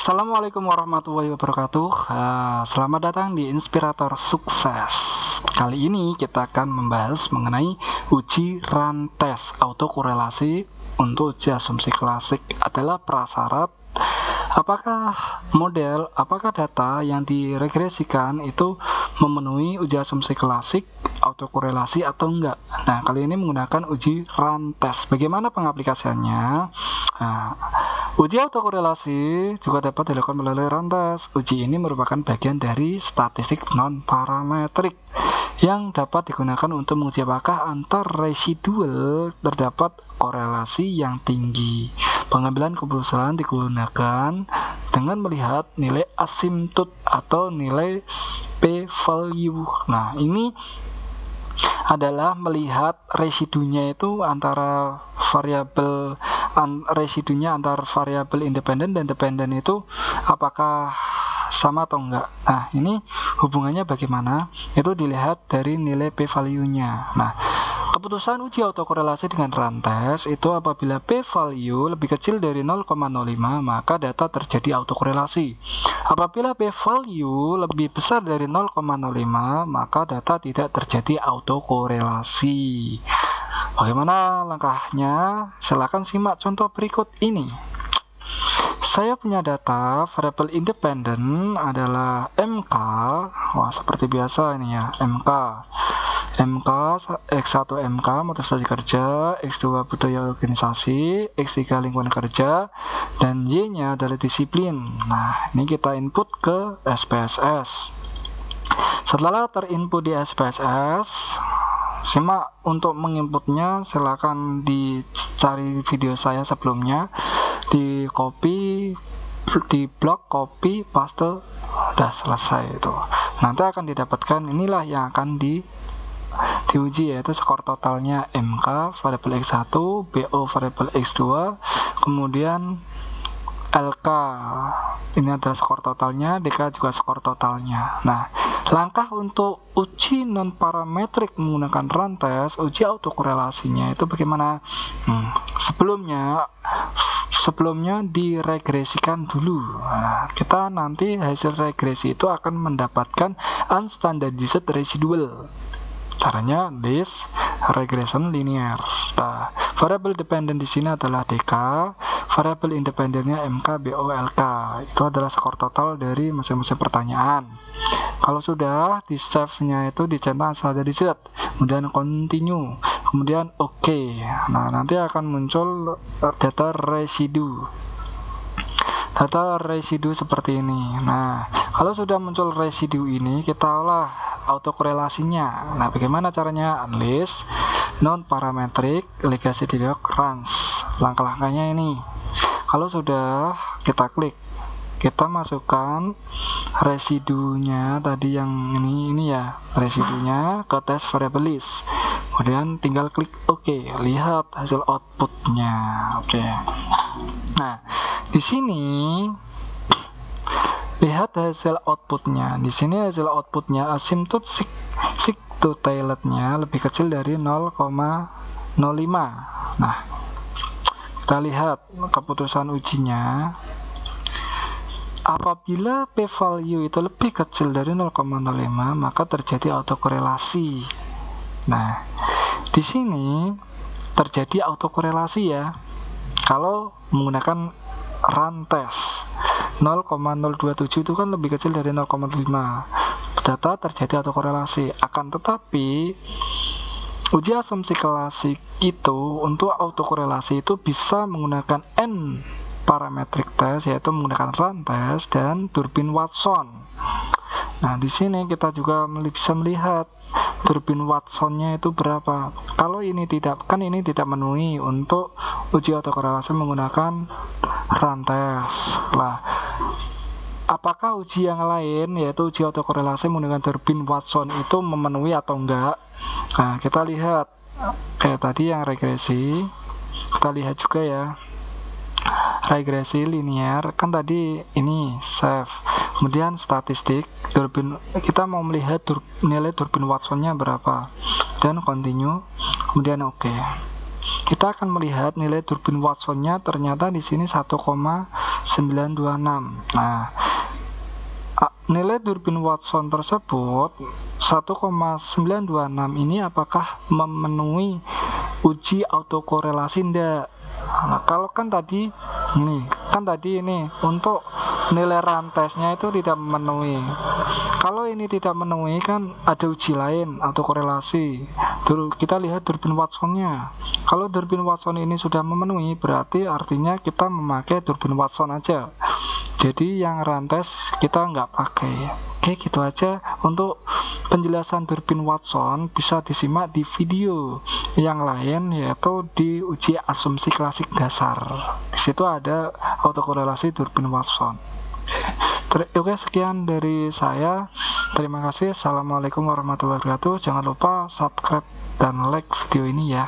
Assalamualaikum warahmatullahi wabarakatuh. Selamat datang di Inspirator Sukses. Kali ini kita akan membahas mengenai uji rantes autokorelasi untuk uji asumsi klasik adalah prasyarat apakah data yang diregresikan itu memenuhi uji asumsi klasik autokorelasi atau enggak. Nah, kali ini menggunakan uji rantes. Bagaimana pengaplikasiannya? Uji autokorelasi juga dapat dilakukan melalui rantes. Uji ini merupakan bagian dari statistik non-parametrik yang dapat digunakan untuk menguji apakah antar residual terdapat korelasi yang tinggi. Pengambilan keputusan digunakan dengan melihat nilai asimtot atau nilai p-value. Nah, ini adalah melihat residunya itu antara variabel independen dan dependen itu apakah sama atau enggak. Nah, ini hubungannya bagaimana? Itu dilihat dari nilai p-value-nya. Nah, keputusan uji autokorelasi dengan rantes itu apabila p-value lebih kecil dari 0,05 maka data terjadi autokorelasi. Apabila p-value lebih besar dari 0,05 maka data tidak terjadi autokorelasi. Bagaimana langkahnya? Silakan simak contoh berikut ini. Saya punya data variabel independen adalah MK. Seperti biasa ini ya, MK X1 MK motivasi kerja, X2 budaya organisasi, X3 lingkungan kerja, dan Y-nya adalah disiplin. Nah, ini kita input ke SPSS. Setelah terinput di SPSS, simak untuk menginputnya, silakan dicari video saya sebelumnya, di copy, di blog, copy, paste, udah selesai itu. Nanti akan didapatkan inilah yang akan diuji, yaitu skor totalnya MK variabel X1, BO variabel X2, kemudian LK ini adalah skor totalnya, DK juga skor totalnya. Nah, langkah untuk uji non parametrik menggunakan rantes, uji autokorelasinya itu bagaimana? Sebelumnya diregresikan dulu. Nah, kita nanti hasil regresi itu akan mendapatkan unstandardized residual. Caranya list regression linear. Nah, variabel dependen di sini adalah DK, variabel independennya MK, BO, LK. Itu adalah skor total dari masing-masing pertanyaan. Kalau sudah di save-nya itu dicetak standardized, kemudian continue, kemudian OK. Nah, nanti akan muncul data residu. Data residu seperti ini. Nah, kalau sudah muncul residu ini, kita olah autokorelasinya. Nah, bagaimana caranya? Unlist, non parametric, legacy dialog, runs. Langkah-langkahnya ini. Kalau sudah, kita klik, kita masukkan residunya tadi yang ini ya, residunya ke test variable list. Kemudian tinggal klik OK, lihat hasil outputnya. Oke. Nah, di sini lihat hasil outputnya. Di sini hasil outputnya asymptote sigmoidnya lebih kecil dari 0,05. Nah, kita lihat keputusan ujinya. Apabila p-value itu lebih kecil dari 0,05 maka terjadi autokorelasi. Nah, di sini terjadi autokorelasi ya kalau menggunakan rantes. 0,027 itu kan lebih kecil dari 0,5. Data terjadi autokorelasi. Akan tetapi uji asumsi klasik itu untuk autokorelasi itu bisa menggunakan N parametric test, yaitu menggunakan rantes dan turbin Watson. Nah, di sini kita juga bisa melihat turbin Watson-nya itu berapa. Kalau ini tidak memenuhi untuk uji autokorelasi menggunakan rantes. Nah, apakah uji yang lain, yaitu uji autokorelasi menggunakan turbin Watson itu memenuhi atau enggak? Nah, kita lihat kayak tadi yang regresi. Kita lihat juga ya, regresi linear kan tadi ini save, kemudian statistik turbin, kita mau melihat nilai turbin Watson-nya berapa, dan continue, kemudian OK. kita akan melihat nilai Durbin Watson-nya ternyata di sini 1,926. Nah, nilai Durbin Watson tersebut 1,926 ini apakah memenuhi uji autokorelasi enggak? Nah, kalau kan tadi ini untuk nilai rantesnya itu tidak memenuhi. Kalau ini tidak memenuhi kan ada uji lain autokorelasi. Kita lihat Durbin Watson-nya. Kalau Durbin Watson ini sudah memenuhi, berarti artinya kita memakai Durbin Watson aja. Jadi yang rantes kita nggak pakai. Oke, gitu aja untuk penjelasan Durbin Watson. Bisa disimak di video yang lain, yaitu di uji asumsi klasik dasar. Di situ ada autokorelasi Durbin Watson. Oke, sekian dari saya. Terima kasih. Assalamualaikum warahmatullahi wabarakatuh. Jangan lupa subscribe dan like video ini ya.